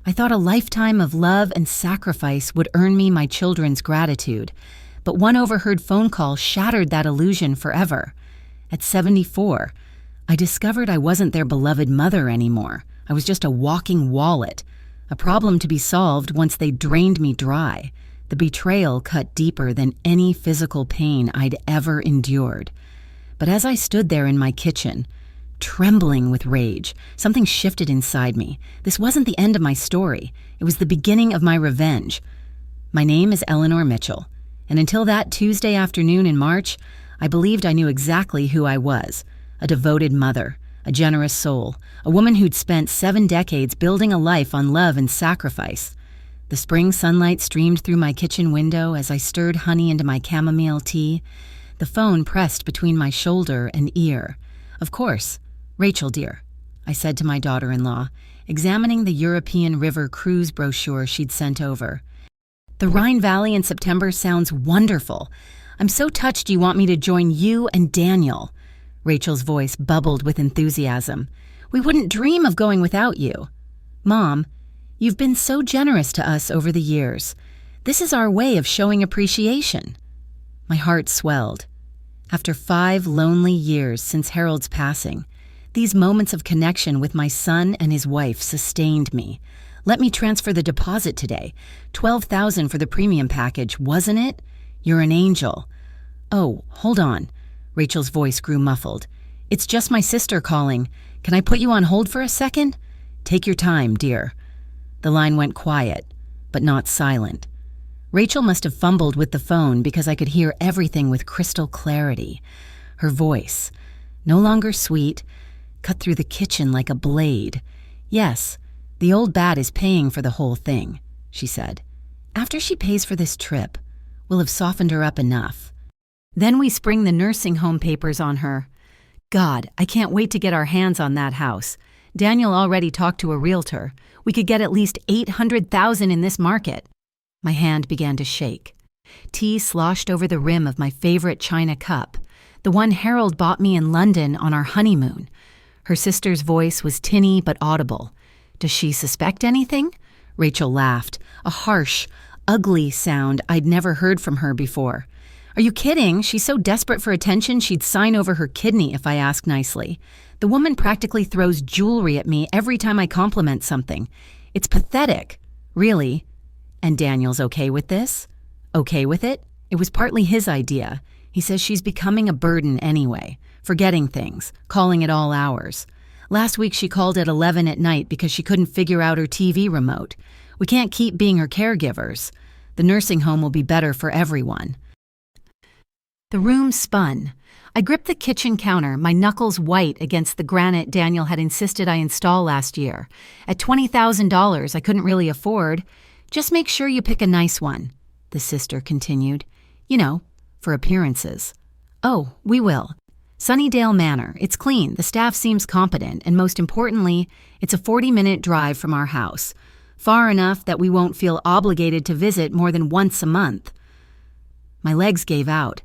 I thought a lifetime of love and sacrifice would earn me my children's gratitude, but one overheard phone call shattered that illusion forever. At 74, I discovered I wasn't their beloved mother anymore. I was just a walking wallet, a problem to be solved once they drained me dry. The betrayal cut deeper than any physical pain I'd ever endured. But as I stood there in my kitchen, trembling with rage, something shifted inside me. This wasn't the end of my story. It was the beginning of my revenge. My name is Eleanor Mitchell, and until that Tuesday afternoon in March, I believed I knew exactly who I was: a devoted mother, a generous soul, a woman who'd spent 7 decades building a life on love and sacrifice. The spring sunlight streamed through my kitchen window as I stirred honey into my chamomile tea. The phone pressed between my shoulder and ear. "Of course. Rachel, dear," I said to my daughter-in-law, examining the European River cruise brochure she'd sent over. "The Rhine Valley in September sounds wonderful. I'm so touched you want me to join you and Daniel." Rachel's voice bubbled with enthusiasm. "We wouldn't dream of going without you. Mom, you've been so generous to us over the years. This is our way of showing appreciation." My heart swelled. After 5 lonely years since Harold's passing, these moments of connection with my son and his wife sustained me. "Let me transfer the deposit today. $12,000 for the premium package, wasn't it? You're an angel." "Oh, hold on." Rachel's voice grew muffled. "It's just my sister calling. Can I put you on hold for a second?" "Take your time, dear." The line went quiet, but not silent. Rachel must have fumbled with the phone because I could hear everything with crystal clarity. Her voice, no longer sweet, cut through the kitchen like a blade. "Yes, the old bat is paying for the whole thing," she said. "After she pays for this trip, we'll have softened her up enough. Then we spring the nursing home papers on her. God, I can't wait to get our hands on that house. Daniel already talked to a realtor. We could get at least $800,000 in this market." My hand began to shake. Tea sloshed over the rim of my favorite china cup, the one Harold bought me in London on our honeymoon. Her sister's voice was tinny but audible. "Does she suspect anything?" Rachel laughed, a harsh, ugly sound I'd never heard from her before. "Are you kidding? She's so desperate for attention she'd sign over her kidney if I ask nicely. The woman practically throws jewelry at me every time I compliment something. It's pathetic, really." "And Daniel's okay with this?" "Okay with it? It was partly his idea. He says she's becoming a burden anyway, forgetting things, calling at all hours. Last week she called at 11 at night because she couldn't figure out her TV remote. We can't keep being her caregivers. The nursing home will be better for everyone." The room spun. I gripped the kitchen counter, my knuckles white against the granite Daniel had insisted I install last year. At $20,000 I couldn't really afford. "Just make sure you pick a nice one," the sister continued. "You know, for appearances." "Oh, we will. Sunnydale Manor. It's clean, the staff seems competent, and most importantly, it's a 40-minute drive from our house. Far enough that we won't feel obligated to visit more than once a month." My legs gave out.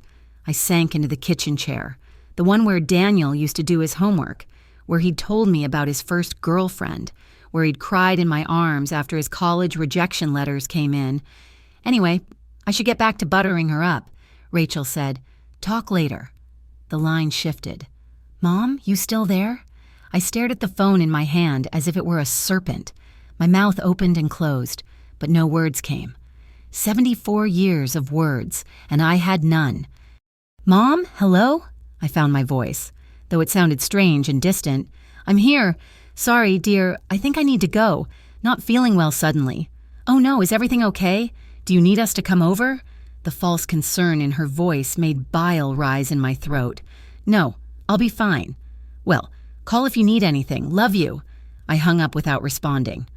I sank into the kitchen chair, the one where Daniel used to do his homework, where he'd told me about his first girlfriend, where he'd cried in my arms after his college rejection letters came in. "Anyway, I should get back to buttering her up," Rachel said. "Talk later." The line shifted. "Mom, you still there?" I stared at the phone in my hand as if it were a serpent. My mouth opened and closed, but no words came. 74 years of words, and I had none. "Mom, hello?" I found my voice, though it sounded strange and distant. "I'm here. Sorry, dear, I think I need to go. Not feeling well suddenly." "Oh no, is everything okay? Do you need us to come over?" The false concern in her voice made bile rise in my throat. "No, I'll be fine." "Well, call if you need anything. Love you." I hung up without responding.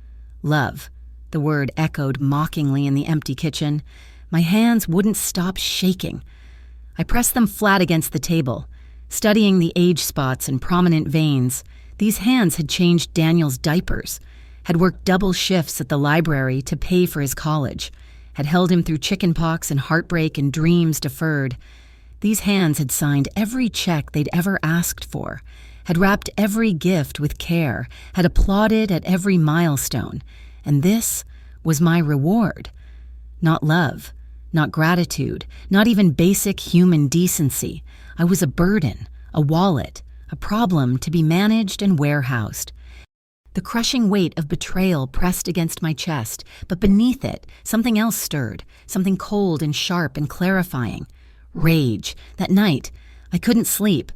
Love. The word echoed mockingly in the empty kitchen. My hands wouldn't stop shaking. I pressed them flat against the table, studying the age spots and prominent veins. These hands had changed Daniel's diapers, had worked double shifts at the library to pay for his college, had held him through chickenpox and heartbreak and dreams deferred. These hands had signed every check they'd ever asked for, had wrapped every gift with care, had applauded at every milestone, And this was my reward. Not love, not gratitude, not even basic human decency. I was a burden, a wallet, a problem to be managed and warehoused. The crushing weight of betrayal pressed against my chest, but beneath it, something else stirred, something cold and sharp and clarifying. Rage. That night, I couldn't sleep.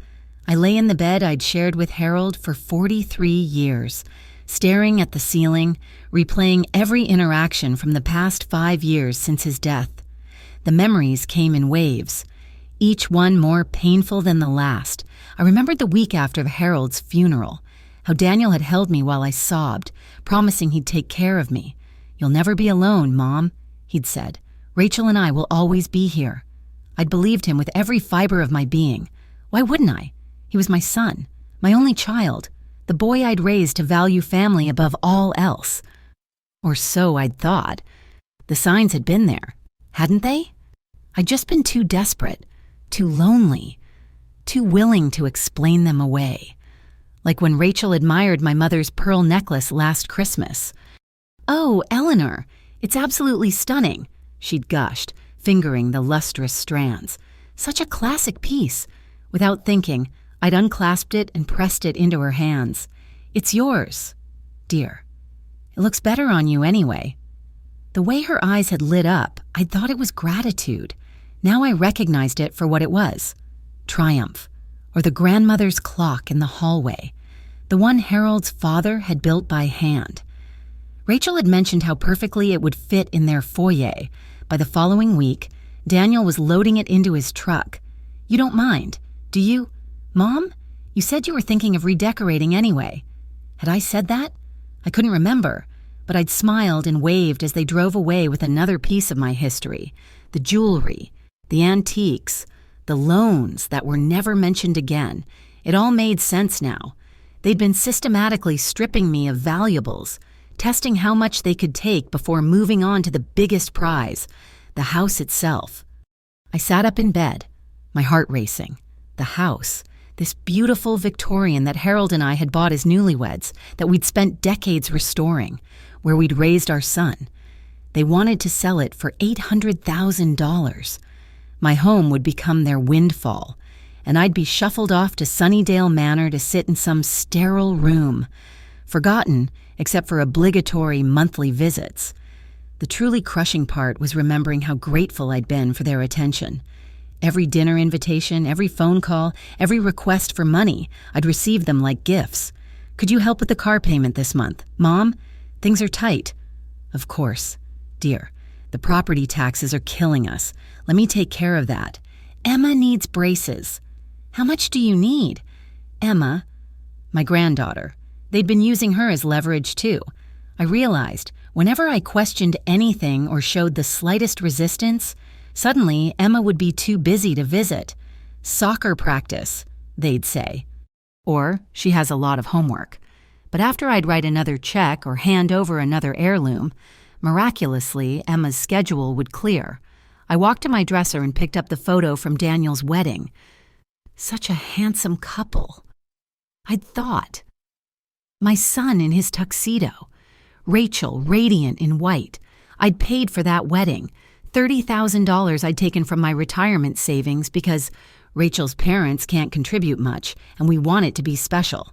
I lay in the bed I'd shared with Harold for 43 years, staring at the ceiling, replaying every interaction from the past 5 years since his death. The memories came in waves, each one more painful than the last. I remembered the week after Harold's funeral, how Daniel had held me while I sobbed, promising he'd take care of me. "You'll never be alone, Mom," he'd said. "Rachel and I will always be here." I'd believed him with every fiber of my being. Why wouldn't I? He was my son, my only child, the boy I'd raised to value family above all else. Or so I'd thought. The signs had been there, hadn't they? I'd just been too desperate, too lonely, too willing to explain them away. Like when Rachel admired my mother's pearl necklace last Christmas. "Oh, Eleanor, it's absolutely stunning," she'd gushed, fingering the lustrous strands. "Such a classic piece." Without thinking, I'd unclasped it and pressed it into her hands. "It's yours, dear. It looks better on you anyway." The way her eyes had lit up, I'd thought it was gratitude. Now I recognized it for what it was. Triumph. Or the grandmother's clock in the hallway. The one Harold's father had built by hand. Rachel had mentioned how perfectly it would fit in their foyer. By the following week, Daniel was loading it into his truck. "You don't mind, do you? Mom? You said you were thinking of redecorating anyway." Had I said that? I couldn't remember, but I'd smiled and waved as they drove away with another piece of my history. The jewelry, the antiques, the loans that were never mentioned again. It all made sense now. They'd been systematically stripping me of valuables, testing how much they could take before moving on to the biggest prize, the house itself. I sat up in bed, my heart racing. The house, this beautiful Victorian that Harold and I had bought as newlyweds, that we'd spent decades restoring, where we'd raised our son. They wanted to sell it for $800,000. My home would become their windfall, and I'd be shuffled off to Sunnydale Manor to sit in some sterile room, forgotten except for obligatory monthly visits. The truly crushing part was remembering how grateful I'd been for their attention. Every dinner invitation, every phone call, every request for money, I'd received them like gifts. "Could you help with the car payment this month? Mom, things are tight." "Of course. Dear, the property taxes are killing us. Let me take care of that. Emma needs braces." "How much do you need?" "Emma," my granddaughter. They'd been using her as leverage too. I realized whenever I questioned anything or showed the slightest resistance, suddenly Emma would be too busy to visit. "Soccer practice," they'd say. Or, "She has a lot of homework." But after I'd write another check or hand over another heirloom, miraculously, Emma's schedule would clear. I walked to my dresser and picked up the photo from Daniel's wedding. Such a handsome couple. I'd thought. My son in his tuxedo. Rachel, radiant in white. I'd paid for that wedding. $30,000 I'd taken from my retirement savings because Rachel's parents can't contribute much, and we want it to be special.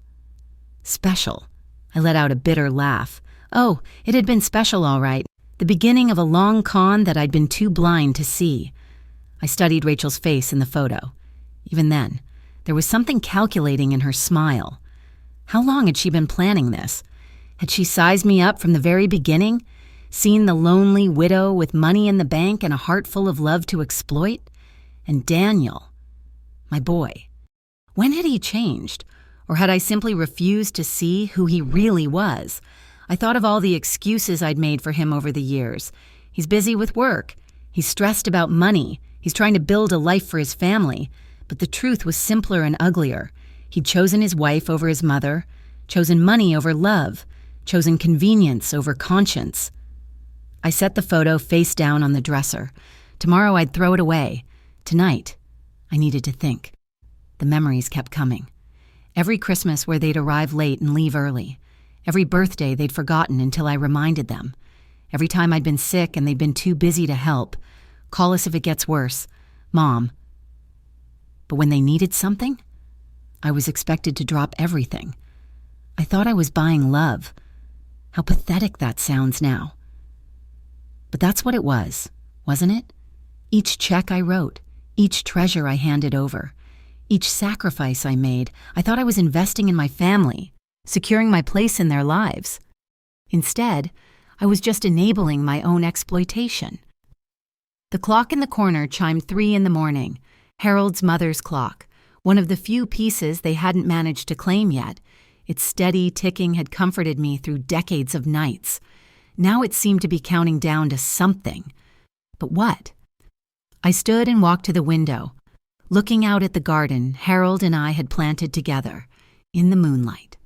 Special. I let out a bitter laugh. Oh, it had been special all right. The beginning of a long con that I'd been too blind to see. I studied Rachel's face in the photo. Even then, there was something calculating in her smile. How long had she been planning this? Had she sized me up from the very beginning? Seen the lonely widow with money in the bank and a heart full of love to exploit? And Daniel, my boy. When had he changed? Or had I simply refused to see who he really was? I thought of all the excuses I'd made for him over the years. He's busy with work. He's stressed about money. He's trying to build a life for his family. But the truth was simpler and uglier. He'd chosen his wife over his mother, chosen money over love, chosen convenience over conscience. I set the photo face down on the dresser. Tomorrow I'd throw it away. Tonight, I needed to think. The memories kept coming. Every Christmas where they'd arrive late and leave early. Every birthday they'd forgotten until I reminded them. Every time I'd been sick and they'd been too busy to help. Call us if it gets worse. Mom. But when they needed something, I was expected to drop everything. I thought I was buying love. How pathetic that sounds now. But that's what it was, wasn't it? Each check I wrote, each treasure I handed over, each sacrifice I made, I thought I was investing in my family, securing my place in their lives. Instead, I was just enabling my own exploitation. The clock in the corner chimed 3 a.m, Harold's mother's clock, one of the few pieces they hadn't managed to claim yet. Its steady ticking had comforted me through decades of nights. Now it seemed to be counting down to something. But what? I stood and walked to the window, looking out at the garden Harold and I had planted together, in the moonlight.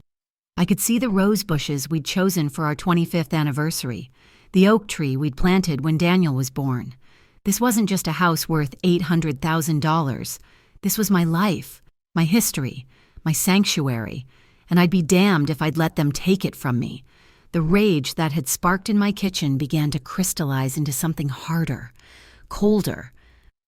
I could see the rose bushes we'd chosen for our 25th anniversary, the oak tree we'd planted when Daniel was born. This wasn't just a house worth $800,000. This was my life, my history, my sanctuary, and I'd be damned if I'd let them take it from me. The rage that had sparked in my kitchen began to crystallize into something harder, colder.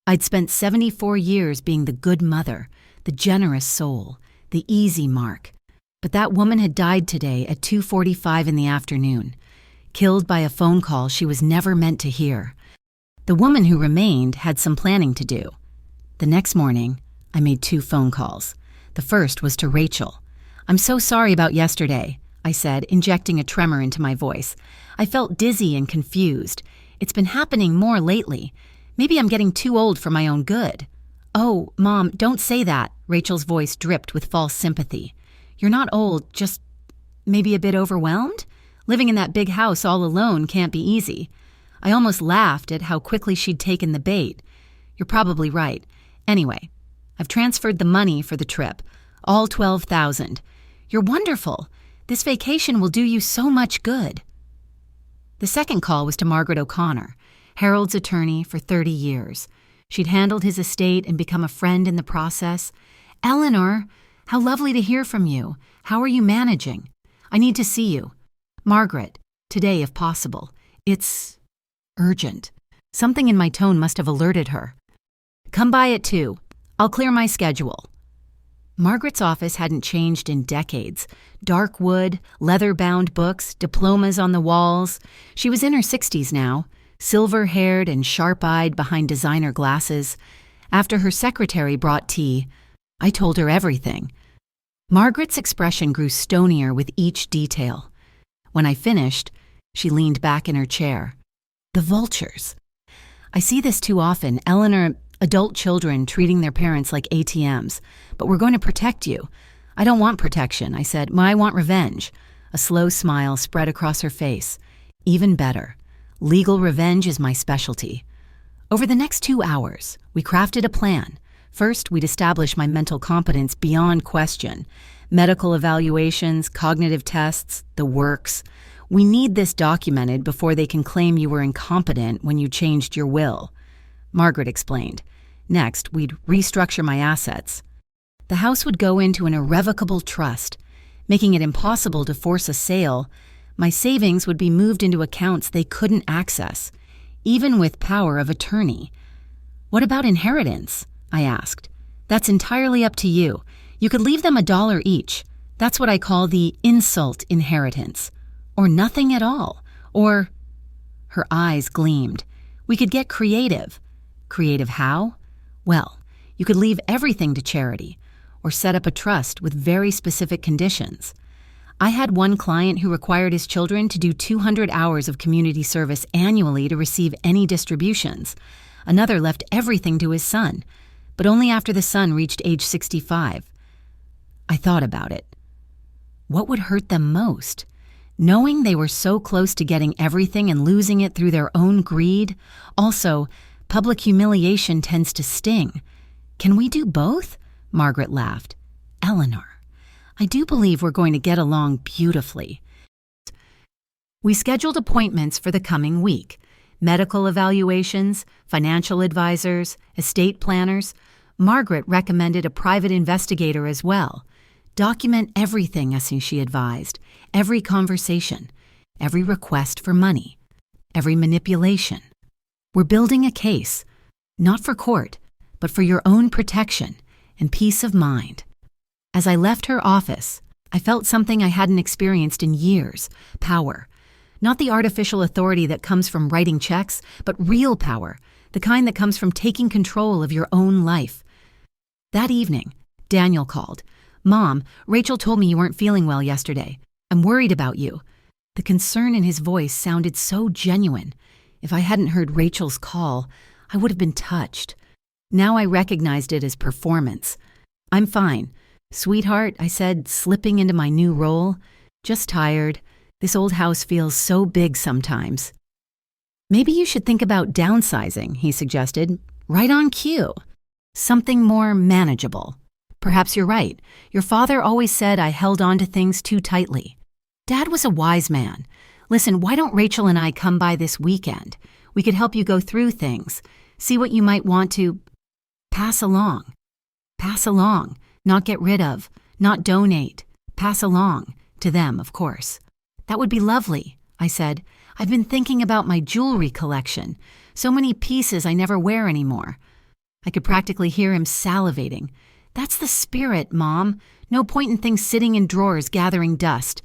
I'd spent 74 years being the good mother, the generous soul, the easy mark. But that woman had died today at 2:45 in the afternoon, killed by a phone call she was never meant to hear. The woman who remained had some planning to do. The next morning, I made 2 phone calls. The first was to Rachel. "I'm so sorry about yesterday," I said, injecting a tremor into my voice. I felt dizzy and confused. It's been happening more lately. Maybe I'm getting too old for my own good. "Oh, Mom, don't say that," Rachel's voice dripped with false sympathy. "You're not old, just maybe a bit overwhelmed? Living in that big house all alone can't be easy." I almost laughed at how quickly she'd taken the bait. "You're probably right. Anyway, I've transferred the money for the trip, all $12,000. You're wonderful. This vacation will do you so much good." The second call was to Margaret O'Connor, Harold's attorney for 30 years. She'd handled his estate and become a friend in the process. "Eleanor, how lovely to hear from you. How are you managing? I need to see you. Margaret, today if possible. It's urgent." Something in my tone must have alerted her. "Come by at 2. I'll clear my schedule." Margaret's office hadn't changed in decades. Dark wood, leather-bound books, diplomas on the walls. She was in her 60s now, silver-haired and sharp-eyed behind designer glasses. After her secretary brought tea, I told her everything. Margaret's expression grew stonier with each detail. When I finished, she leaned back in her chair. "The vultures. I see this too often, Eleanor, adult children treating their parents like ATMs. But we're going to protect you." "I don't want protection," I said. "I want revenge." A slow smile spread across her face. "Even better. Legal revenge is my specialty." Over the next 2 hours, we crafted a plan. First, we'd establish my mental competence beyond question. Medical evaluations, cognitive tests, the works. We need this documented before they can claim you were incompetent when you changed your will. Margaret explained. Next, we'd restructure my assets. The house would go into an irrevocable trust, making it impossible to force a sale. My savings would be moved into accounts they couldn't access, even with power of attorney. "What about inheritance?" I asked. "That's entirely up to you. You could leave them $1 each. That's what I call the insult inheritance. Or nothing at all. Or..." Her eyes gleamed. "We could get creative." "Creative how?" "Well, you could leave everything to charity, or set up a trust with very specific conditions. I had one client who required his children to do 200 hours of community service annually to receive any distributions. Another left everything to his son, but only after the son reached age 65. I thought about it. What would hurt them most? Knowing they were so close to getting everything and losing it through their own greed? Also, public humiliation tends to sting. "Can we do both?" Margaret laughed. "Eleanor, I do believe we're going to get along beautifully." We scheduled appointments for the coming week. Medical evaluations, financial advisors, estate planners. Margaret recommended a private investigator as well. "Document everything," she advised. every conversation, every request for money, every manipulation. We're building a case, not for court, but for your own protection and peace of mind. As I left her office, I felt something I hadn't experienced in years: power. Not the artificial authority that comes from writing checks, but real power, the kind that comes from taking control of your own life. That evening, Daniel called. "Mom, Rachel told me you weren't feeling well yesterday. I'm worried about you." The concern in his voice sounded so genuine. If I hadn't heard Rachel's call, I would have been touched. Now I recognized it as performance. "I'm fine. Sweetheart," I said, slipping into my new role. "Just tired. This old house feels so big sometimes." "Maybe you should think about downsizing," he suggested. "Right on cue. Something more manageable." "Perhaps you're right. Your father always said I held on to things too tightly." Dad was a wise man. "Listen, why don't Rachel and I come by this weekend? We could help you go through things, see what you might want to pass along. Pass along, not get rid of, not donate. Pass along, to them, of course." "That would be lovely," I said. "I've been thinking about my jewelry collection. So many pieces I never wear anymore." I could practically hear him salivating. "That's the spirit, Mom. No point in things sitting in drawers gathering dust."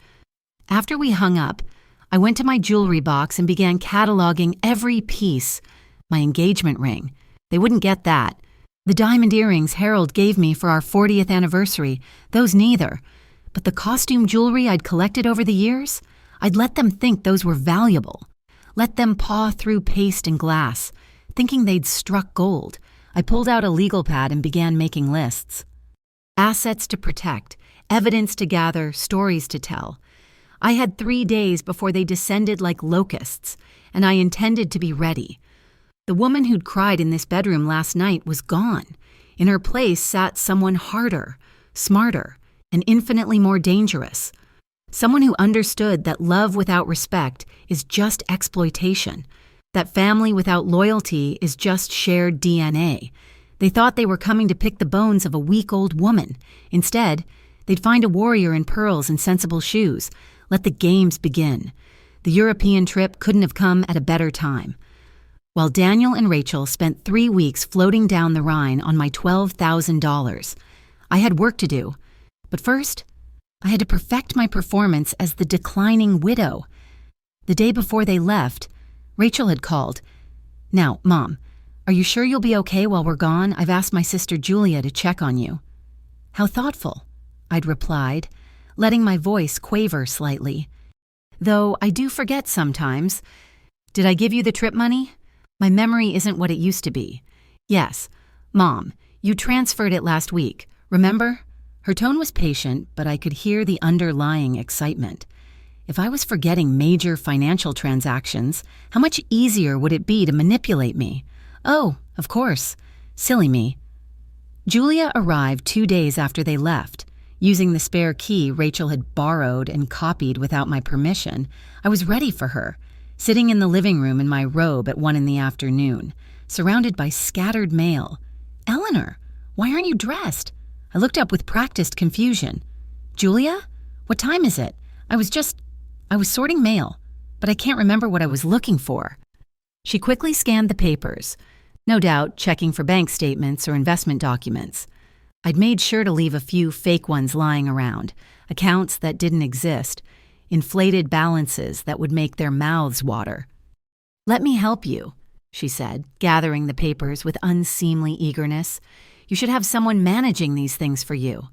After we hung up, I went to my jewelry box and began cataloging every piece. My engagement ring. They wouldn't get that. The diamond earrings Harold gave me for our 40th anniversary. Those neither. But the costume jewelry I'd collected over the years, I'd let them think those were valuable. Let them paw through paste and glass. Thinking they'd struck gold, I pulled out a legal pad and began making lists. Assets to protect, evidence to gather, stories to tell. I had 3 days before they descended like locusts, and I intended to be ready. The woman who'd cried in this bedroom last night was gone. In her place sat someone harder, smarter, and infinitely more dangerous. Someone who understood that love without respect is just exploitation, that family without loyalty is just shared DNA. They thought they were coming to pick the bones of a week-old woman. Instead, they'd find a warrior in pearls and sensible shoes. Let the games begin. The European trip couldn't have come at a better time. While Daniel and Rachel spent 3 weeks floating down the Rhine on my $12,000, I had work to do. But first, I had to perfect my performance as the declining widow. The day before they left, Rachel had called. "Now, Mom, are you sure you'll be okay while we're gone? I've asked my sister Julia to check on you." "How thoughtful," I'd replied, letting my voice quaver slightly. "Though I do forget sometimes. Did I give you the trip money? My memory isn't what it used to be." "Yes. Mom, you transferred it last week. Remember?" Her tone was patient, but I could hear the underlying excitement. If I was forgetting major financial transactions, how much easier would it be to manipulate me? "Oh, of course. Silly me." Julia arrived 2 days after they left. Using the spare key Rachel had borrowed and copied without my permission, I was ready for her, sitting in the living room in my robe at 1 p.m, surrounded by scattered mail. "Eleanor, why aren't you dressed?" I looked up with practiced confusion. "Julia? What time is it? I was sorting mail, but I can't remember what I was looking for." She quickly scanned the papers, no doubt checking for bank statements or investment documents. I'd made sure to leave a few fake ones lying around, accounts that didn't exist, inflated balances that would make their mouths water. "Let me help you," she said, gathering the papers with unseemly eagerness. "You should have someone managing these things for you.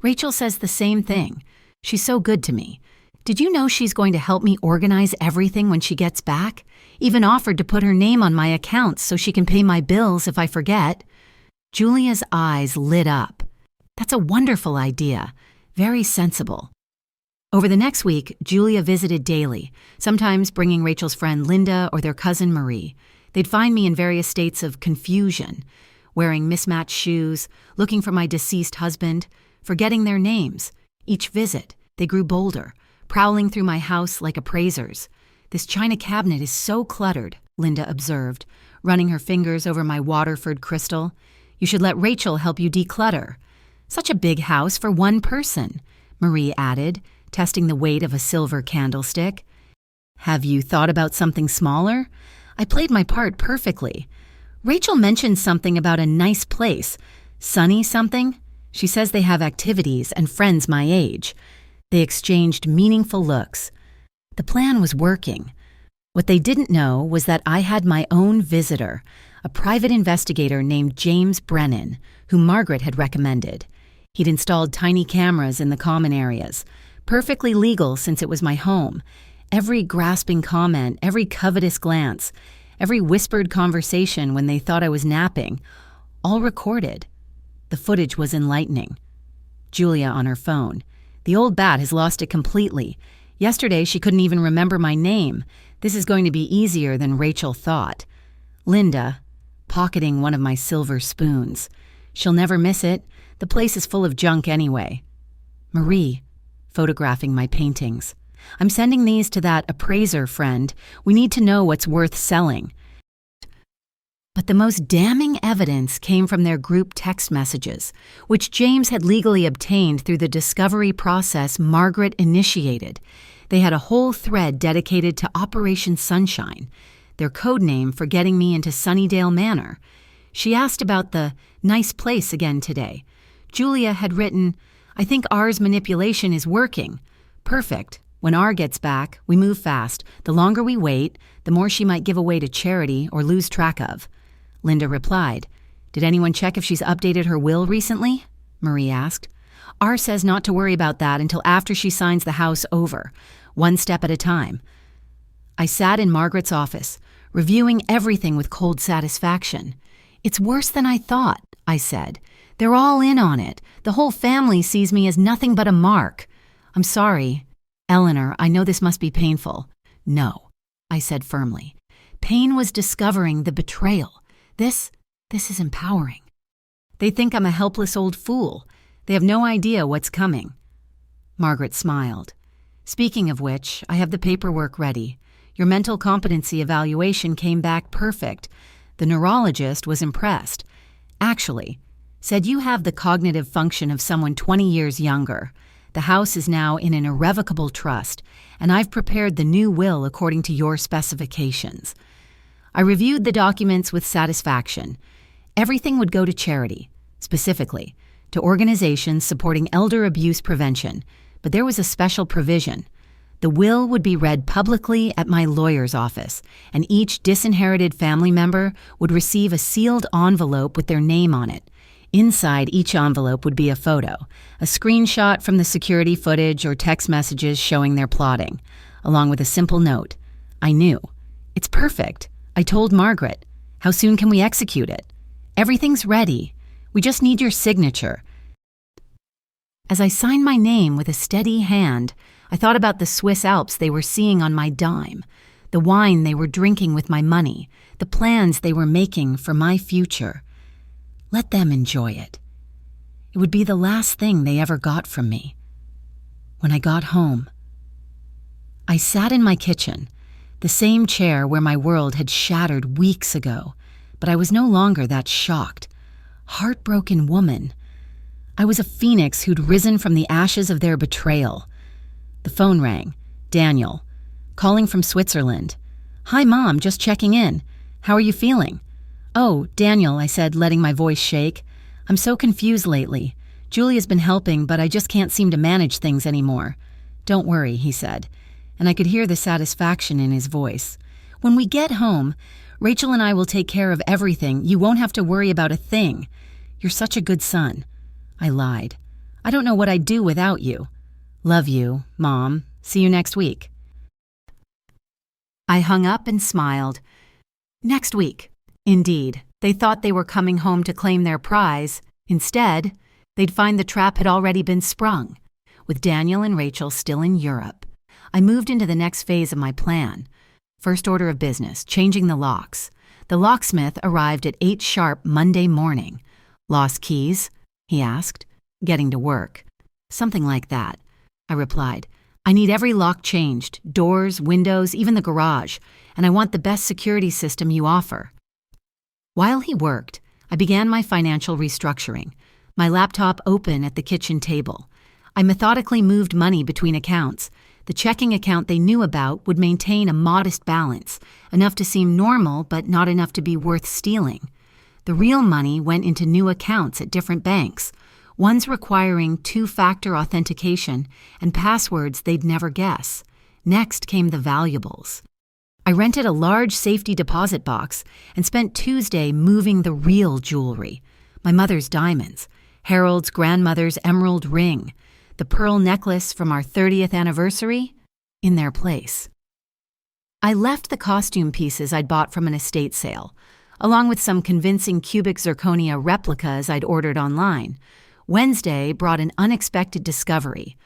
Rachel says the same thing. She's so good to me. Did you know she's going to help me organize everything when she gets back? Even offered to put her name on my accounts so she can pay my bills if I forget." Julia's eyes lit up. "That's a wonderful idea. Very sensible." Over the next week, Julia visited daily, sometimes bringing Rachel's friend Linda or their cousin Marie. They'd find me in various states of confusion, wearing mismatched shoes, looking for my deceased husband, forgetting their names. Each visit, they grew bolder, prowling through my house like appraisers. "This china cabinet is so cluttered," Linda observed, running her fingers over my Waterford crystal. "You should let Rachel help you declutter." "Such a big house for one person," Marie added, testing the weight of a silver candlestick. Have you thought about something smaller? I played my part perfectly. Rachel mentioned something about a nice place. Sunny something? She says they have activities and friends my age. They exchanged meaningful looks. The plan was working. What they didn't know was that I had my own visitor, a private investigator named James Brennan, whom Margaret had recommended. He'd installed tiny cameras in the common areas, perfectly legal since it was my home. Every grasping comment, every covetous glance, every whispered conversation when they thought I was napping, all recorded. The footage was enlightening. Julia on her phone. The old bat has lost it completely. Yesterday she couldn't even remember my name. This is going to be easier than Rachel thought. Linda, pocketing one of my silver spoons. She'll never miss it. The place is full of junk anyway. Marie, photographing my paintings. I'm sending these to that appraiser friend. We need to know what's worth selling. But the most damning evidence came from their group text messages, which James had legally obtained through the discovery process Margaret initiated. They had a whole thread dedicated to Operation Sunshine, their code name for getting me into Sunnydale Manor. She asked about the nice place again today. Julia had written, "I think R's manipulation is working. Perfect. When R gets back, we move fast. The longer we wait, the more she might give away to charity or lose track of." Linda replied, "Did anyone check if she's updated her will recently?" Marie asked. "R says not to worry about that until after she signs the house over, one step at a time." I sat in Margaret's office, reviewing everything with cold satisfaction. "It's worse than I thought," I said. "They're all in on it. The whole family sees me as nothing but a mark. I'm sorry. Eleanor, I know this must be painful." "No," I said firmly. "Pain was discovering the betrayal. This is empowering. They think I'm a helpless old fool. They have no idea what's coming." Margaret smiled. "Speaking of which, I have the paperwork ready. Your mental competency evaluation came back perfect. The neurologist was impressed. Actually, said you have the cognitive function of someone 20 years younger. The house is now in an irrevocable trust, and I've prepared the new will according to your specifications." I reviewed the documents with satisfaction. Everything would go to charity, specifically to organizations supporting elder abuse prevention, but there was a special provision. The will would be read publicly at my lawyer's office, and each disinherited family member would receive a sealed envelope with their name on it. Inside each envelope would be a photo, a screenshot from the security footage or text messages showing their plotting, along with a simple note. I knew. It's perfect. I told Margaret. How soon can we execute it? Everything's ready. We just need your signature. As I signed my name with a steady hand, I thought about the Swiss Alps they were seeing on my dime, the wine they were drinking with my money, the plans they were making for my future. Let them enjoy it. It would be the last thing they ever got from me. When I got home, I sat in my kitchen, the same chair where my world had shattered weeks ago, but I was no longer that shocked, heartbroken woman. I was a phoenix who'd risen from the ashes of their betrayal. The phone rang. Daniel, calling from Switzerland. "Hi, Mom, just checking in. How are you feeling?" "Oh, Daniel," I said, letting my voice shake. "I'm so confused lately. Julia's been helping, but I just can't seem to manage things anymore." "Don't worry," he said, and I could hear the satisfaction in his voice. "When we get home, Rachel and I will take care of everything. You won't have to worry about a thing. You're such a good son." I lied. "I don't know what I'd do without you." "Love you, Mom. See you next week." I hung up and smiled. Next week. Indeed, they thought they were coming home to claim their prize. Instead, they'd find the trap had already been sprung. With Daniel and Rachel still in Europe, I moved into the next phase of my plan. First order of business, changing the locks. The locksmith arrived at 8 sharp Monday morning. "Lost keys?" he asked. "Getting to work." "Something like that," I replied. "I need every lock changed, doors, windows, even the garage, and I want the best security system you offer." While he worked, I began my financial restructuring, my laptop open at the kitchen table. I methodically moved money between accounts. The checking account they knew about would maintain a modest balance, enough to seem normal but not enough to be worth stealing. The real money went into new accounts at different banks, ones requiring two-factor authentication and passwords they'd never guess. Next came the valuables. I rented a large safety deposit box and spent Tuesday moving the real jewelry. My mother's diamonds, Harold's grandmother's emerald ring, the pearl necklace from our 30th anniversary, in their place. I left the costume pieces I'd bought from an estate sale, along with some convincing cubic zirconia replicas I'd ordered online. Wednesday brought an unexpected discovery.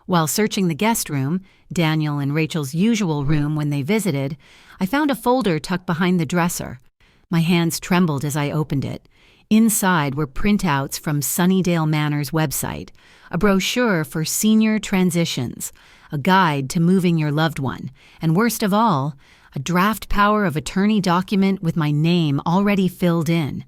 While searching the guest room, Daniel and Rachel's usual room when they visited, I found a folder tucked behind the dresser. My hands trembled as I opened it. Inside were printouts from Sunnydale Manor's website, a brochure for senior transitions, a guide to moving your loved one, and worst of all, a draft power of attorney document with my name already filled in.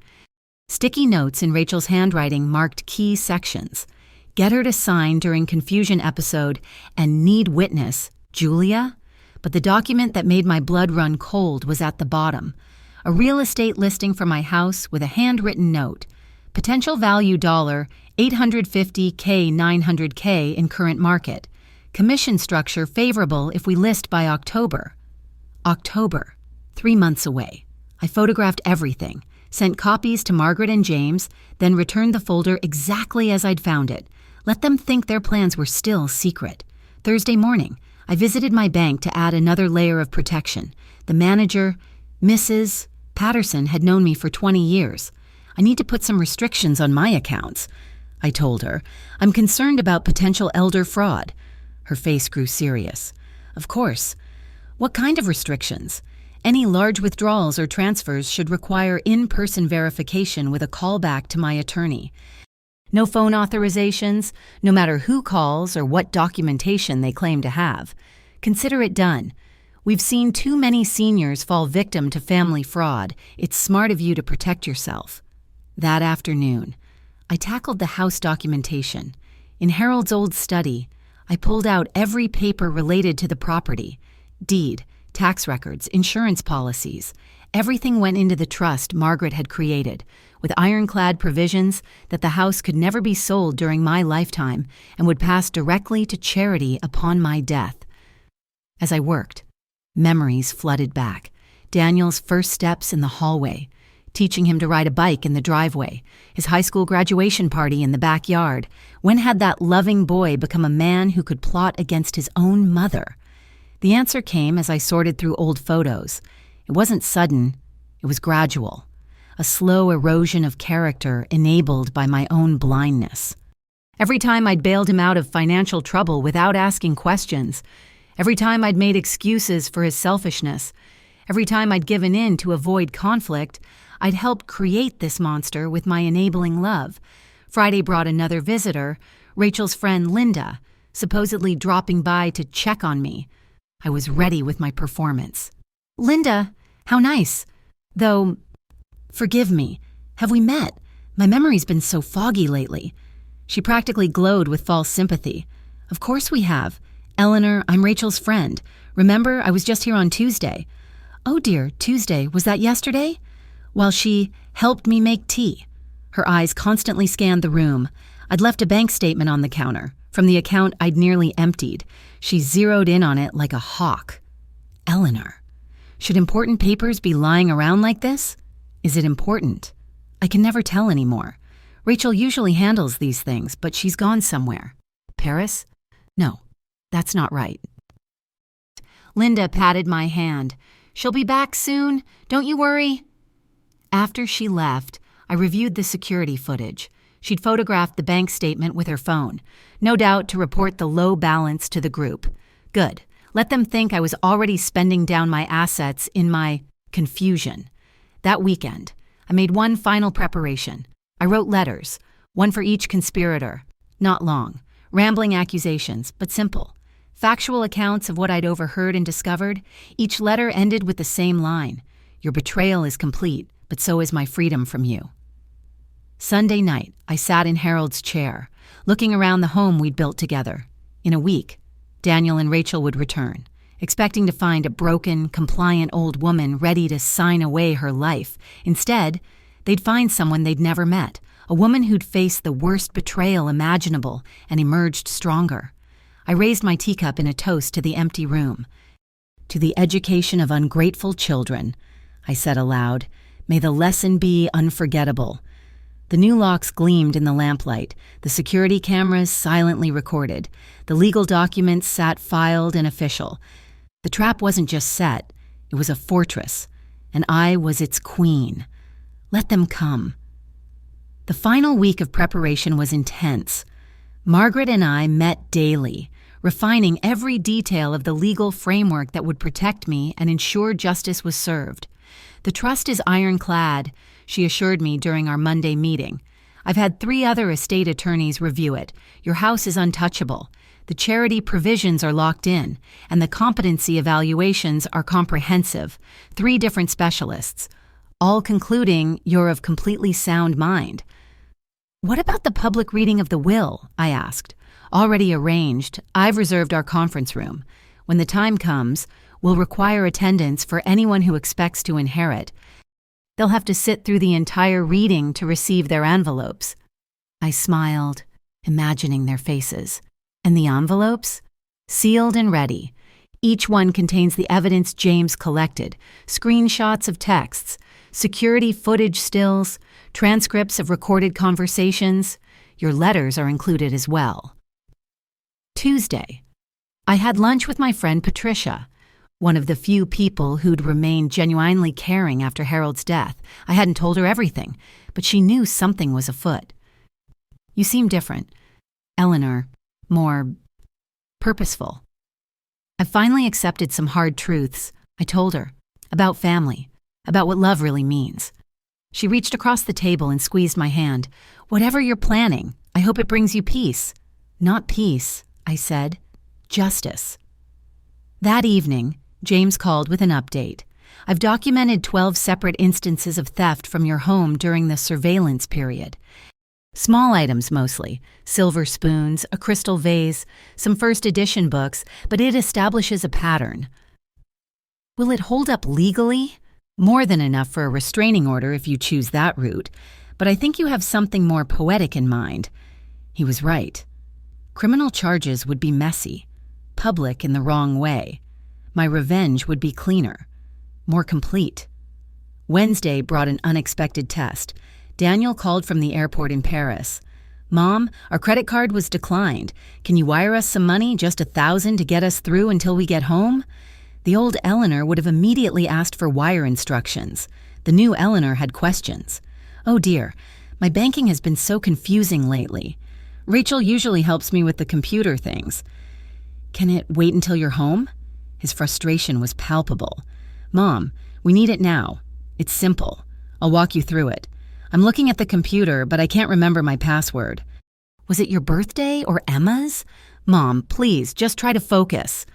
Sticky notes in Rachel's handwriting marked key sections. Get her to sign during confusion episode and need witness, Julia? But the document that made my blood run cold was at the bottom. A real estate listing for my house with a handwritten note. Potential value $850K 900K in current market. Commission structure favorable if we list by October. October, 3 months away. I photographed everything, sent copies to Margaret and James, then returned the folder exactly as I'd found it. Let them think their plans were still secret. Thursday morning, I visited my bank to add another layer of protection. The manager, Mrs. Patterson, had known me for 20 years. I need to put some restrictions on my accounts. I told her, I'm concerned about potential elder fraud. Her face grew serious. Of course. What kind of restrictions? Any large withdrawals or transfers should require in-person verification with a callback to my attorney. No phone authorizations, no matter who calls or what documentation they claim to have. Consider it done. We've seen too many seniors fall victim to family fraud. It's smart of you to protect yourself. That afternoon, I tackled the house documentation. In Harold's old study, I pulled out every paper related to the property. Deed, tax records, insurance policies. Everything went into the trust Margaret had created, with ironclad provisions that the house could never be sold during my lifetime and would pass directly to charity upon my death. As I worked, memories flooded back. Daniel's first steps in the hallway, teaching him to ride a bike in the driveway, his high school graduation party in the backyard. When had that loving boy become a man who could plot against his own mother? The answer came as I sorted through old photos. It wasn't sudden, it was gradual. A slow erosion of character enabled by my own blindness. Every time I'd bailed him out of financial trouble without asking questions, every time I'd made excuses for his selfishness, every time I'd given in to avoid conflict, I'd helped create this monster with my enabling love. Friday brought another visitor, Rachel's friend Linda, supposedly dropping by to check on me. I was ready with my performance. Linda, how nice. Though, forgive me, have we met? My memory's been so foggy lately. She practically glowed with false sympathy. Of course we have. Eleanor, I'm Rachel's friend. Remember, I was just here on Tuesday. Oh dear, Tuesday, was that yesterday? While she helped me make tea. Her eyes constantly scanned the room. I'd left a bank statement on the counter, from the account I'd nearly emptied. She zeroed in on it like a hawk. Eleanor. Should important papers be lying around like this? Is it important? I can never tell anymore. Rachel usually handles these things, but she's gone somewhere. Paris? No, that's not right. Linda patted my hand. She'll be back soon. Don't you worry. After she left, I reviewed the security footage. She'd photographed the bank statement with her phone, no doubt to report the low balance to the group. Good. Let them think I was already spending down my assets in my confusion. That weekend, I made one final preparation. I wrote letters, one for each conspirator. Not long, rambling accusations, but simple. Factual accounts of what I'd overheard and discovered. Each letter ended with the same line. Your betrayal is complete, but so is my freedom from you. Sunday night, I sat in Harold's chair. looking around the home we'd built together. In a week, Daniel and Rachel would return, expecting to find a broken, compliant old woman ready to sign away her life. Instead, they'd find someone they'd never met, a woman who'd faced the worst betrayal imaginable and emerged stronger. I raised my teacup in a toast to the empty room. "To the education of ungrateful children," I said aloud. "May the lesson be unforgettable." The new locks gleamed in the lamplight, the security cameras silently recorded, the legal documents sat filed and official. The trap wasn't just set, it was a fortress, and I was its queen. Let them come. The final week of preparation was intense. Margaret and I met daily, refining every detail of the legal framework that would protect me and ensure justice was served. "The trust is ironclad," she assured me during our Monday meeting. "I've had 3 other estate attorneys review it. Your house is untouchable. The charity provisions are locked in, and the competency evaluations are comprehensive. 3 different specialists, all concluding you're of completely sound mind." "What about the public reading of the will?" I asked. "Already arranged. I've reserved our conference room. When the time comes, we'll require attendance for anyone who expects to inherit. They'll have to sit through the entire reading to receive their envelopes." I smiled, imagining their faces. "And the envelopes?" "Sealed and ready. Each one contains the evidence James collected, screenshots of texts, security footage stills, transcripts of recorded conversations. Your letters are included as well." Tuesday. I had lunch with my friend Patricia, one of the few people who'd remained genuinely caring after Harold's death. I hadn't told her everything, but she knew something was afoot. "You seem different, Eleanor, more purposeful." I finally accepted some hard truths, I told her, about family, about what love really means. She reached across the table and squeezed my hand. "Whatever you're planning, I hope it brings you peace." "Not peace," I said, "justice." That evening, James called with an update. "I've documented 12 separate instances of theft from your home during the surveillance period. Small items mostly, silver spoons, a crystal vase, some first edition books, but it establishes a pattern." "Will it hold up legally?" "More than enough for a restraining order if you choose that route, but I think you have something more poetic in mind." He was right. Criminal charges would be messy, public in the wrong way. My revenge would be cleaner, more complete. Wednesday brought an unexpected test. Daniel called from the airport in Paris. "Mom, our credit card was declined. Can you wire us some money, just $1,000 to get us through until we get home?" The old Eleanor would have immediately asked for wire instructions. The new Eleanor had questions. "Oh dear, my banking has been so confusing lately. Rachel usually helps me with the computer things." "Can it wait until you're home?" His frustration was palpable. "Mom, we need it now. It's simple. I'll walk you through it. I'm looking at the computer, but I can't remember my password." "Was it your birthday or Emma's?" "Mom, please, just try to focus."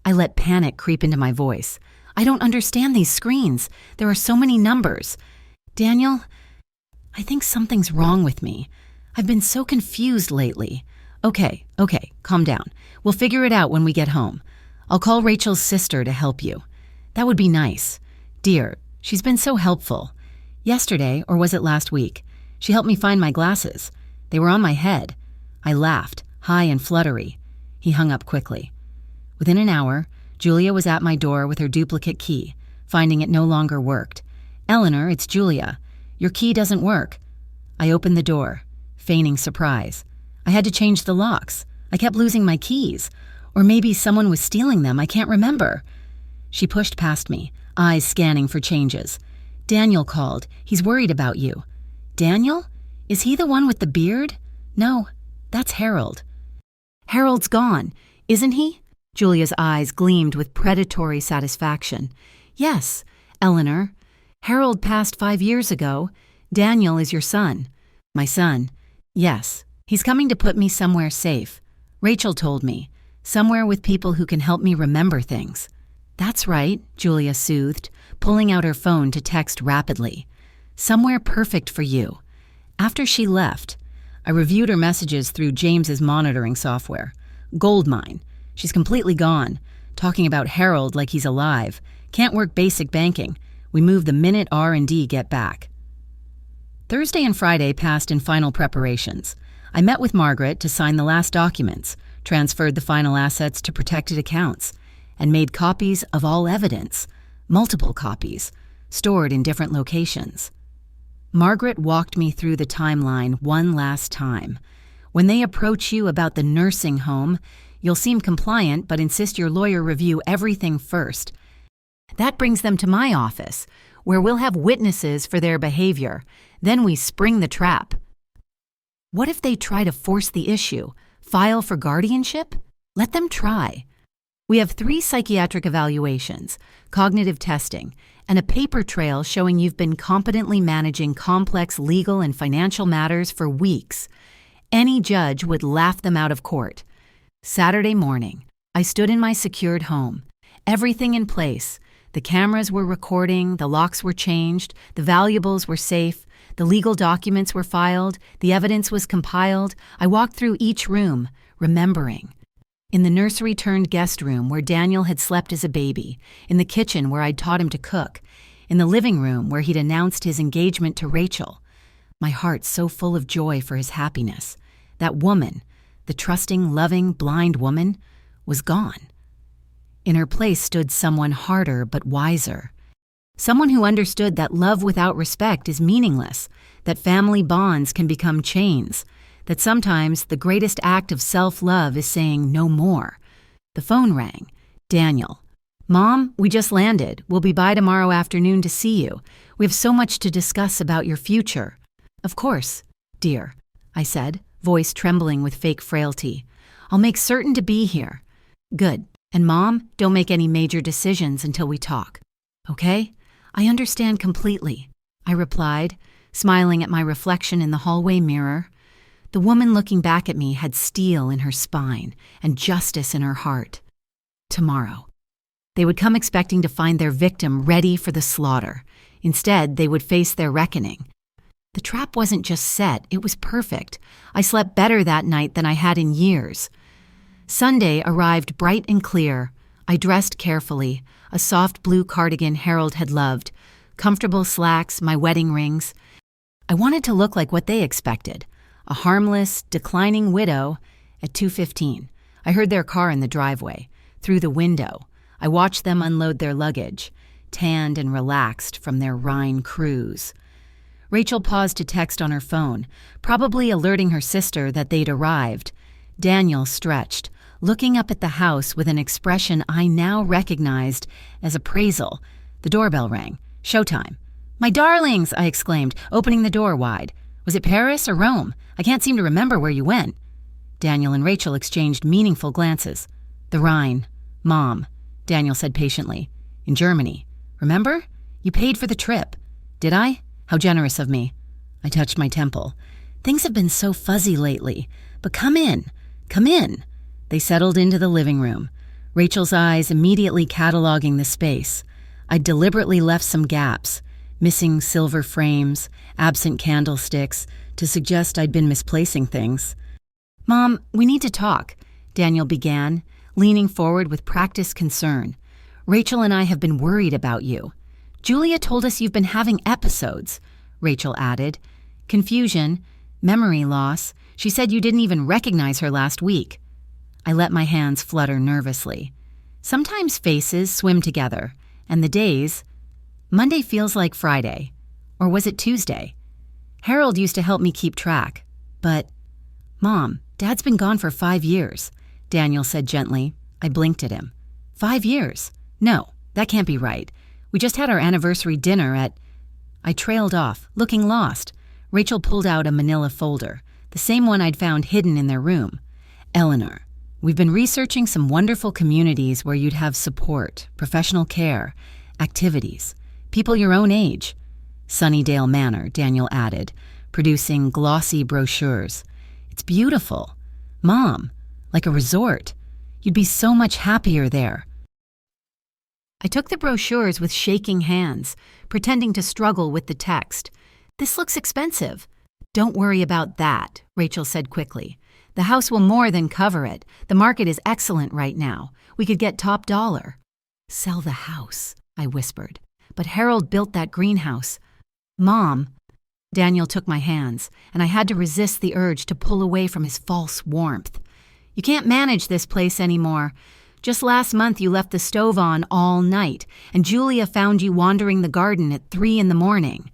I let panic creep into my voice. "I don't understand these screens. There are so many numbers." "Daniel, I think something's wrong with me. I've been so confused lately." Okay, calm down. We'll figure it out when we get home. I'll call Rachel's sister to help you." "That would be nice. Dear, she's been so helpful. Yesterday, or was it last week, she helped me find my glasses. They were on my head." I laughed, high and fluttery. He hung up quickly. Within an hour, Julia was at my door with her duplicate key, finding it no longer worked. "Eleanor, it's Julia. Your key doesn't work." I opened the door, feigning surprise. I had to change the locks. I kept losing my keys. Or maybe someone was stealing them, I can't remember. She pushed past me, eyes scanning for changes. "Daniel called. He's worried about you." "Daniel? Is he the one with the beard?" "No, that's Harold." "Harold's gone, isn't he?" Julia's eyes gleamed with predatory satisfaction. "Yes, Eleanor. Harold passed 5 years ago. Daniel is your son." "My son. Yes. He's coming to put me somewhere safe. Rachel told me. Somewhere with people who can help me remember things." "That's right," Julia soothed, pulling out her phone to text rapidly. "Somewhere perfect for you." After she left, I reviewed her messages through James's monitoring software. Goldmine. She's completely gone. Talking about Harold like he's alive. Can't work basic banking. We move the minute R&D get back. Thursday and Friday passed in final preparations. I met with Margaret to sign the last documents, transferred the final assets to protected accounts, and made copies of all evidence, multiple copies, stored in different locations. Margaret walked me through the timeline one last time. When they approach you about the nursing home, you'll seem compliant but insist your lawyer review everything first. That brings them to my office, where we'll have witnesses for their behavior. Then we spring the trap. What if they try to force the issue? File for guardianship? Let them try. We have 3 psychiatric evaluations, cognitive testing, and a paper trail showing you've been competently managing complex legal and financial matters for weeks. Any judge would laugh them out of court. Saturday morning, I stood in my secured home. Everything in place. The cameras were recording, the locks were changed, the valuables were safe, the legal documents were filed, the evidence was compiled. I walked through each room, remembering. In the nursery-turned-guest room where Daniel had slept as a baby, in the kitchen where I'd taught him to cook, in the living room where he'd announced his engagement to Rachel. My heart so full of joy for his happiness. That woman, the trusting, loving, blind woman, was gone. In her place stood someone harder but wiser. Someone who understood that love without respect is meaningless, that family bonds can become chains, that sometimes the greatest act of self-love is saying no more. The phone rang. Daniel. "Mom, we just landed. We'll be by tomorrow afternoon to see you. We have so much to discuss about your future." "Of course, dear," I said, voice trembling with fake frailty. "I'll make certain to be here." "Good. And Mom, don't make any major decisions until we talk. Okay? I understand completely," I replied, smiling at my reflection in the hallway mirror. The woman looking back at me had steel in her spine and justice in her heart. Tomorrow. They would come expecting to find their victim ready for the slaughter. Instead, they would face their reckoning. The trap wasn't just set, it was perfect. I slept better that night than I had in years. Sunday arrived bright and clear. I dressed carefully, a soft blue cardigan Harold had loved, comfortable slacks, my wedding rings. I wanted to look like what they expected, a harmless, declining widow. At 2:15, I heard their car in the driveway. Through the window, I watched them unload their luggage, tanned and relaxed from their Rhine cruise. Rachel paused to text on her phone, probably alerting her sister that they'd arrived. Daniel stretched, looking up at the house with an expression I now recognized as appraisal. The doorbell rang. Showtime. "My darlings!" I exclaimed, opening the door wide. "Was it Paris or Rome? I can't seem to remember where you went." Daniel and Rachel exchanged meaningful glances. "The Rhine. Mom," Daniel said patiently. "In Germany. Remember? You paid for the trip." "Did I? How generous of me." I touched my temple. "Things have been so fuzzy lately. But come in. Come in." They settled into the living room, Rachel's eyes immediately cataloging the space. I'd deliberately left some gaps, missing silver frames, absent candlesticks, to suggest I'd been misplacing things. "Mom, we need to talk," Daniel began, leaning forward with practiced concern. "Rachel and I have been worried about you." "Julia told us you've been having episodes," Rachel added. "Confusion, memory loss. She said you didn't even recognize her last week." I let my hands flutter nervously. Sometimes faces swim together, and the days. Monday feels like Friday. Or was it Tuesday? Harold used to help me keep track. But, "Mom, Dad's been gone for 5 years, Daniel said gently. I blinked at him. 5 years? No, that can't be right. We just had our anniversary dinner at... I trailed off, looking lost. Rachel pulled out a manila folder, the same one I'd found hidden in their room. "Eleanor, we've been researching some wonderful communities where you'd have support, professional care, activities, people your own age." Sunnydale Manor, Daniel added, producing glossy brochures. "It's beautiful. Mom, like a resort. You'd be so much happier there." I took the brochures with shaking hands, pretending to struggle with the text. "This looks expensive." Don't worry about that, Rachel said quickly. The house will more than cover it. The market is excellent right now. We could get top dollar. Sell the house, I whispered. But Harold built that greenhouse. Mom. Daniel took my hands, and I had to resist the urge to pull away from his false warmth. You can't manage this place anymore. Just last month you left the stove on all night, and Julia found you wandering the garden at 3 a.m.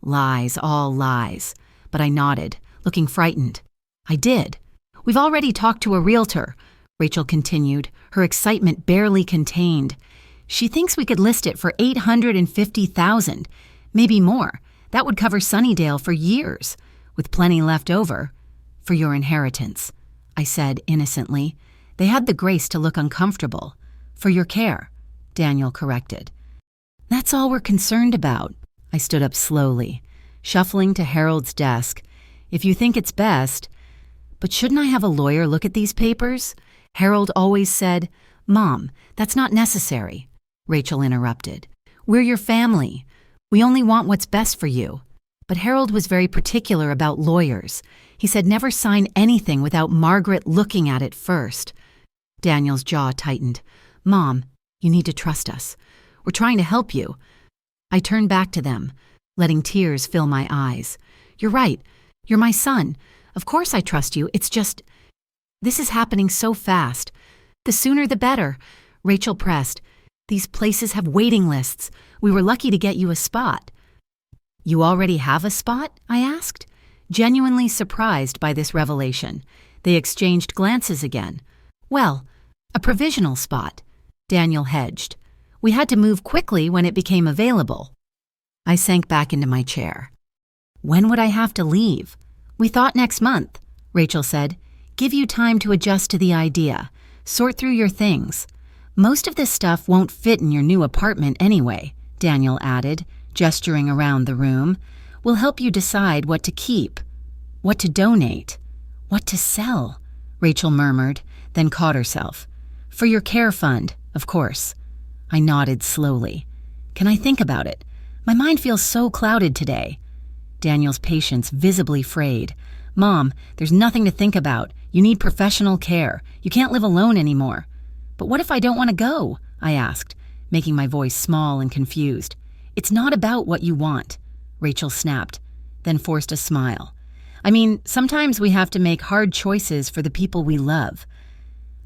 Lies, all lies. But I nodded, looking frightened. I did. We've already talked to a realtor, Rachel continued, her excitement barely contained. She thinks we could list it for $850,000, maybe more. That would cover Sunnydale for years, with plenty left over. For your inheritance, I said innocently. They had the grace to look uncomfortable. For your care, Daniel corrected. That's all we're concerned about. I stood up slowly, shuffling to Harold's desk. If you think it's best. But shouldn't I have a lawyer look at these papers? Harold always said, Mom, that's not necessary. Rachel interrupted. We're your family. We only want what's best for you. But Harold was very particular about lawyers. He said never sign anything without Margaret looking at it first. Daniel's jaw tightened. Mom, you need to trust us. We're trying to help you. I turned back to them, letting tears fill my eyes. You're right. You're my son. Of course I trust you. It's just, this is happening so fast. The sooner the better. Rachel pressed. These places have waiting lists. We were lucky to get you a spot. You already have a spot? I asked, genuinely surprised by this revelation. They exchanged glances again. Well, a provisional spot. Daniel hedged. We had to move quickly when it became available. I sank back into my chair. When would I have to leave? We thought next month, Rachel said. Give you time to adjust to the idea. Sort through your things. Most of this stuff won't fit in your new apartment anyway, Daniel added, gesturing around the room. We'll help you decide what to keep, what to donate, what to sell, Rachel murmured, then caught herself. For your care fund, of course. I nodded slowly. Can I think about it? My mind feels so clouded today. Daniel's patience visibly frayed. Mom, there's nothing to think about. You need professional care. You can't live alone anymore. But what if I don't want to go? I asked, making my voice small and confused. It's not about what you want, Rachel snapped, then forced a smile. I mean, sometimes we have to make hard choices for the people we love.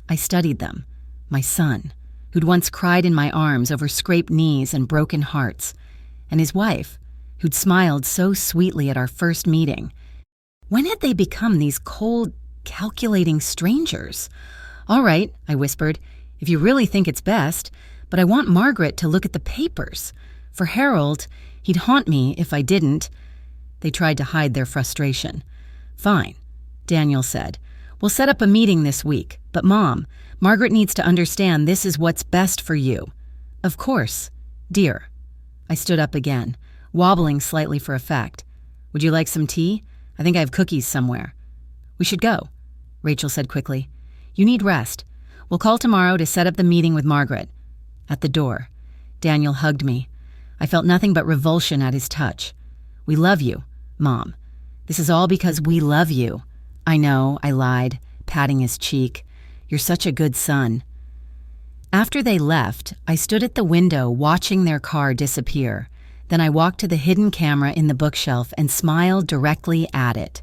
I studied them. My son, who'd once cried in my arms over scraped knees and broken hearts, and his wife, who'd smiled so sweetly at our first meeting. When had they become these cold, calculating strangers? All right, I whispered, if you really think it's best, but I want Margaret to look at the papers. For Harold, he'd haunt me if I didn't. They tried to hide their frustration. Fine, Daniel said. We'll set up a meeting this week, but Mom, Margaret needs to understand this is what's best for you. Of course, dear. I stood up again, wobbling slightly for effect. Would you like some tea? I think I have cookies somewhere. We should go, Rachel said quickly. You need rest. We'll call tomorrow to set up the meeting with Margaret. At the door, Daniel hugged me. I felt nothing but revulsion at his touch. We love you, Mom. This is all because we love you. I know, I lied, patting his cheek. You're such a good son. After they left, I stood at the window watching their car disappear. Then I walked to the hidden camera in the bookshelf and smiled directly at it.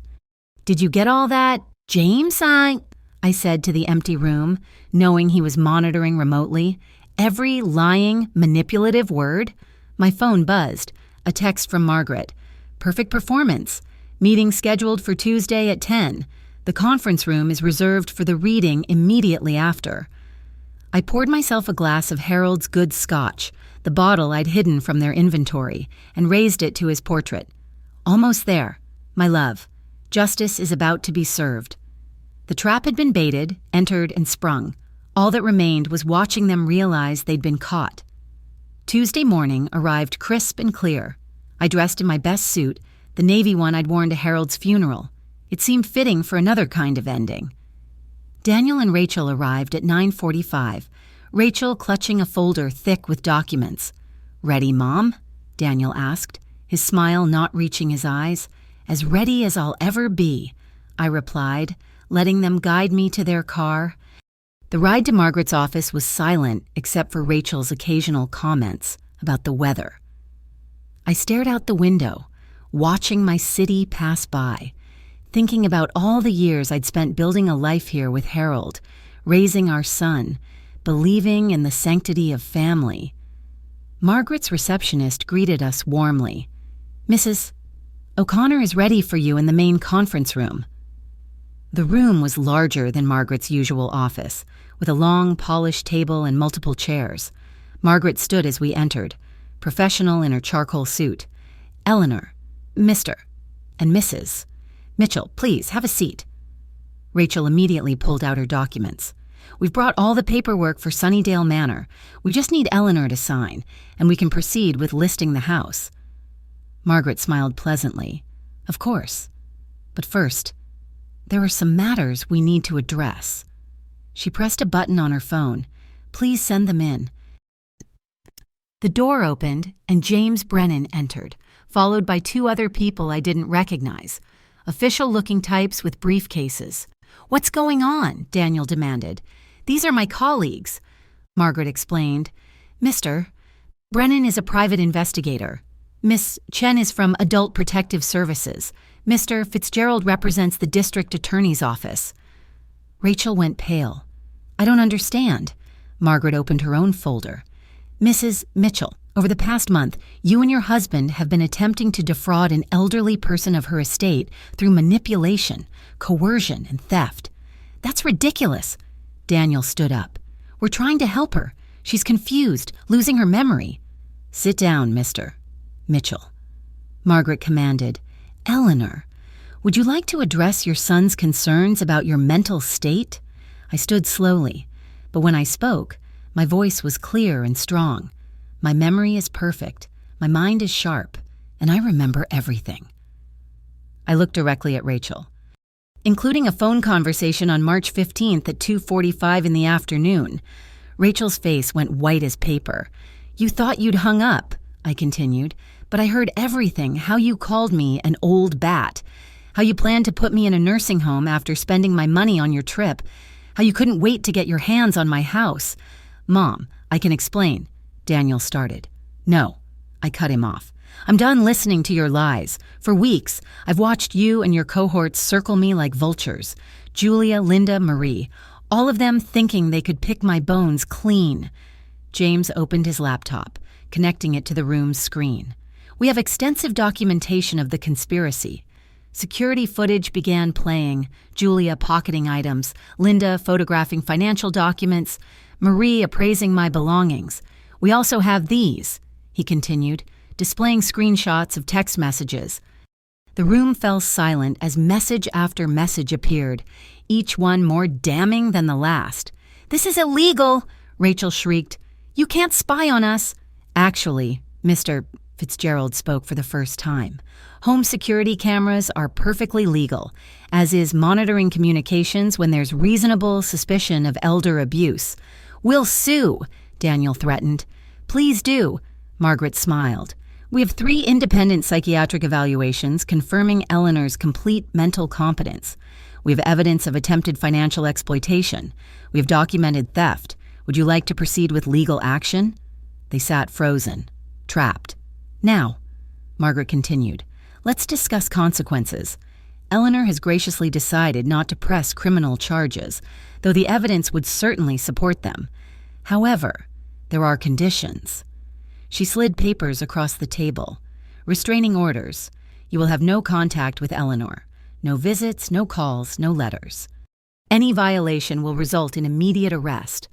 Did you get all that, James? I said to the empty room, knowing he was monitoring remotely. Every lying, manipulative word. My phone buzzed. A text from Margaret. Perfect performance. Meeting scheduled for Tuesday at 10. The conference room is reserved for the reading immediately after. I poured myself a glass of Harold's good scotch, the bottle I'd hidden from their inventory, and raised it to his portrait. Almost there. My love. Justice is about to be served. The trap had been baited, entered, and sprung. All that remained was watching them realize they'd been caught. Tuesday morning arrived crisp and clear. I dressed in my best suit, the navy one I'd worn to Harold's funeral. It seemed fitting for another kind of ending. Daniel and Rachel arrived at 9:45, Rachel clutching a folder thick with documents. Ready, Mom? Daniel asked, his smile not reaching his eyes. As ready as I'll ever be, I replied, letting them guide me to their car. The ride to Margaret's office was silent except for Rachel's occasional comments about the weather. I stared out the window, watching my city pass by, thinking about all the years I'd spent building a life here with Harold, raising our son, believing in the sanctity of family. Margaret's receptionist greeted us warmly. "Mrs. O'Connor is ready for you in the main conference room." The room was larger than Margaret's usual office, with a long, polished table and multiple chairs. Margaret stood as we entered, professional in her charcoal suit. "Eleanor, Mr. and Mrs. Mitchell, please have a seat." Rachel immediately pulled out her documents. "We've brought all the paperwork for Sunnydale Manor. We just need Eleanor to sign, and we can proceed with listing the house." Margaret smiled pleasantly. "Of course. But first, there are some matters we need to address." She pressed a button on her phone. "Please send them in." The door opened, and James Brennan entered, followed by two other people I didn't recognize, official-looking types with briefcases. "What's going on?" Daniel demanded. "These are my colleagues," Margaret explained. "Mr. Brennan is a private investigator. Miss Chen is from Adult Protective Services. Mr. Fitzgerald represents the district attorney's office." Rachel went pale. "I don't understand." Margaret opened her own folder. "Mrs. Mitchell, over the past month, you and your husband have been attempting to defraud an elderly person of her estate through manipulation, coercion, and theft. That's ridiculous." Daniel stood up. "We're trying to help her. She's confused, losing her memory." "Sit down, Mr. Mitchell," Margaret commanded. "Eleanor, would you like to address your son's concerns about your mental state?" I stood slowly, but when I spoke, my voice was clear and strong. My memory is perfect, my mind is sharp, and I remember everything. I looked directly at Rachel. "Including a phone conversation on March 15th at 2:45 in the afternoon." Rachel's face went white as paper. "You thought you'd hung up," I continued, "but I heard everything, how you called me an old bat, how you planned to put me in a nursing home after spending my money on your trip, how you couldn't wait to get your hands on my house." "Mom, I can explain," Daniel started. "No," I cut him off. "I'm done listening to your lies. For weeks, I've watched you and your cohorts circle me like vultures. Julia, Linda, Marie, all of them thinking they could pick my bones clean." James opened his laptop, connecting it to the room's screen. "We have extensive documentation of the conspiracy. Security footage began playing, Julia pocketing items, Linda photographing financial documents, Marie appraising my belongings. We also have these," he continued, displaying screenshots of text messages. The room fell silent as message after message appeared, each one more damning than the last. "This is illegal," Rachel shrieked. "You can't spy on us." "Actually," Mr. Fitzgerald spoke for the first time, "home security cameras are perfectly legal, as is monitoring communications when there's reasonable suspicion of elder abuse." "We'll sue," Daniel threatened. "Please do," Margaret smiled. "We have 3 independent psychiatric evaluations confirming Eleanor's complete mental competence. We have evidence of attempted financial exploitation. We have documented theft. Would you like to proceed with legal action?" They sat frozen, trapped. "Now," Margaret continued, "let's discuss consequences. Eleanor has graciously decided not to press criminal charges, though the evidence would certainly support them. However, there are conditions." She slid papers across the table. "Restraining orders. You will have no contact with Eleanor. No visits, no calls, no letters. Any violation will result in immediate arrest."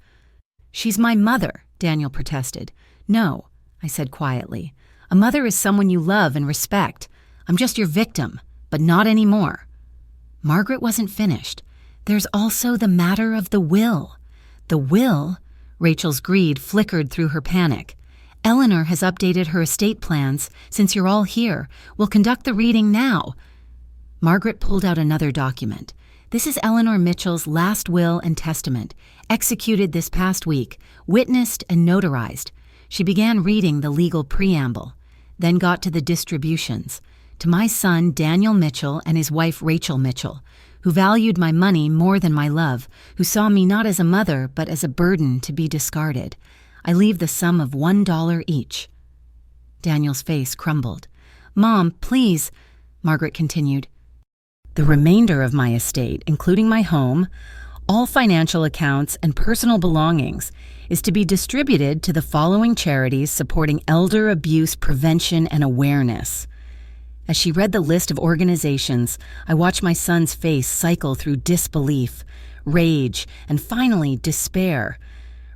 "She's my mother," Daniel protested. "No," I said quietly. "A mother is someone you love and respect. I'm just your victim, but not anymore." Margaret wasn't finished. "There's also the matter of the will." "The will?" Rachel's greed flickered through her panic. "Eleanor has updated her estate plans. Since you're all here, we'll conduct the reading now." Margaret pulled out another document. "This is Eleanor Mitchell's last will and testament, executed this past week, witnessed and notarized." She began reading the legal preamble, then got to the distributions. to my son Daniel Mitchell and his wife Rachel Mitchell, who valued my money more than my love, who saw me not as a mother but as a burden to be discarded, I leave the sum of $1 each." Daniel's face crumbled. "Mom, please," Margaret continued. "The remainder of my estate, including my home, all financial accounts and personal belongings, is to be distributed to the following charities supporting elder abuse prevention and awareness." As she read the list of organizations, I watched my son's face cycle through disbelief, rage, and finally despair.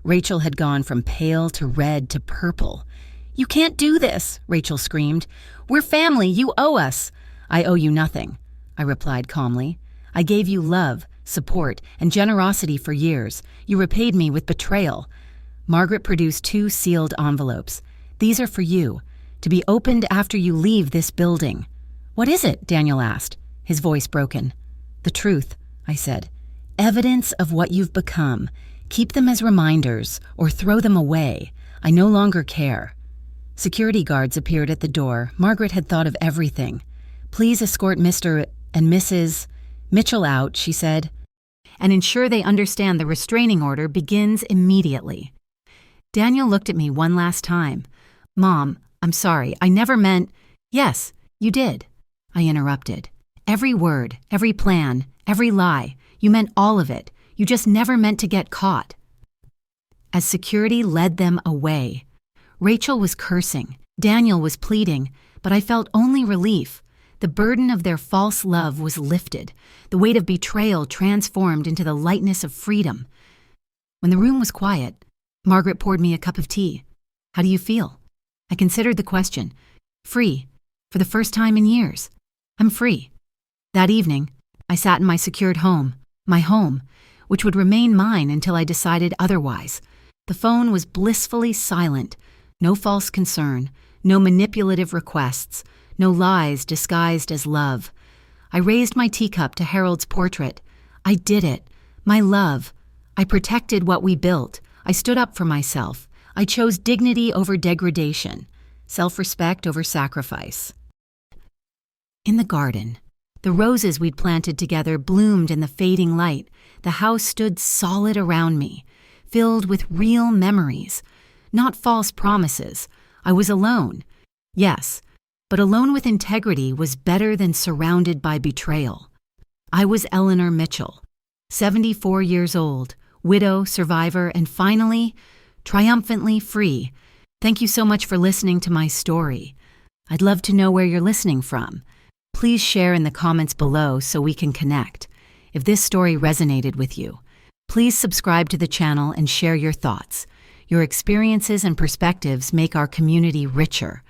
Rachel had gone from pale to red to purple. "You can't do this," Rachel screamed. "We're family. You owe us." "I owe you nothing," I replied calmly. "I gave you love, support, and generosity for years. You repaid me with betrayal." Margaret produced 2 sealed envelopes. "These are for you, to be opened after you leave this building." "What is it?" Daniel asked, his voice broken. "The truth," I said. "Evidence of what you've become. Keep them as reminders, or throw them away. I no longer care." Security guards appeared at the door. Margaret had thought of everything. "Please escort Mr. and Mrs. Mitchell out," she said, "and ensure they understand the restraining order begins immediately." Daniel looked at me one last time. "Mom, I'm sorry. I never meant—" "Yes, you did," I interrupted. "Every word, every plan, every lie. You meant all of it. You just never meant to get caught." As security led them away, Rachel was cursing, Daniel was pleading, but I felt only relief. The burden of their false love was lifted, the weight of betrayal transformed into the lightness of freedom. When the room was quiet, Margaret poured me a cup of tea. "How do you feel?" I considered the question. "Free. For the first time in years. I'm free." That evening, I sat in my secured home, my home, which would remain mine until I decided otherwise. The phone was blissfully silent. No false concern, no manipulative requests, no lies disguised as love. I raised my teacup to Harold's portrait. I did it. My love. I protected what we built. I stood up for myself. I chose dignity over degradation, self-respect over sacrifice. In the garden, the roses we'd planted together bloomed in the fading light. The house stood solid around me, filled with real memories, not false promises. I was alone. Yes, but alone with integrity was better than surrounded by betrayal. I was Eleanor Mitchell, 74 years old, widow, survivor, and finally, triumphantly free. Thank you so much for listening to my story. I'd love to know where you're listening from. Please share in the comments below so we can connect. If this story resonated with you, please subscribe to the channel and share your thoughts. Your experiences and perspectives make our community richer.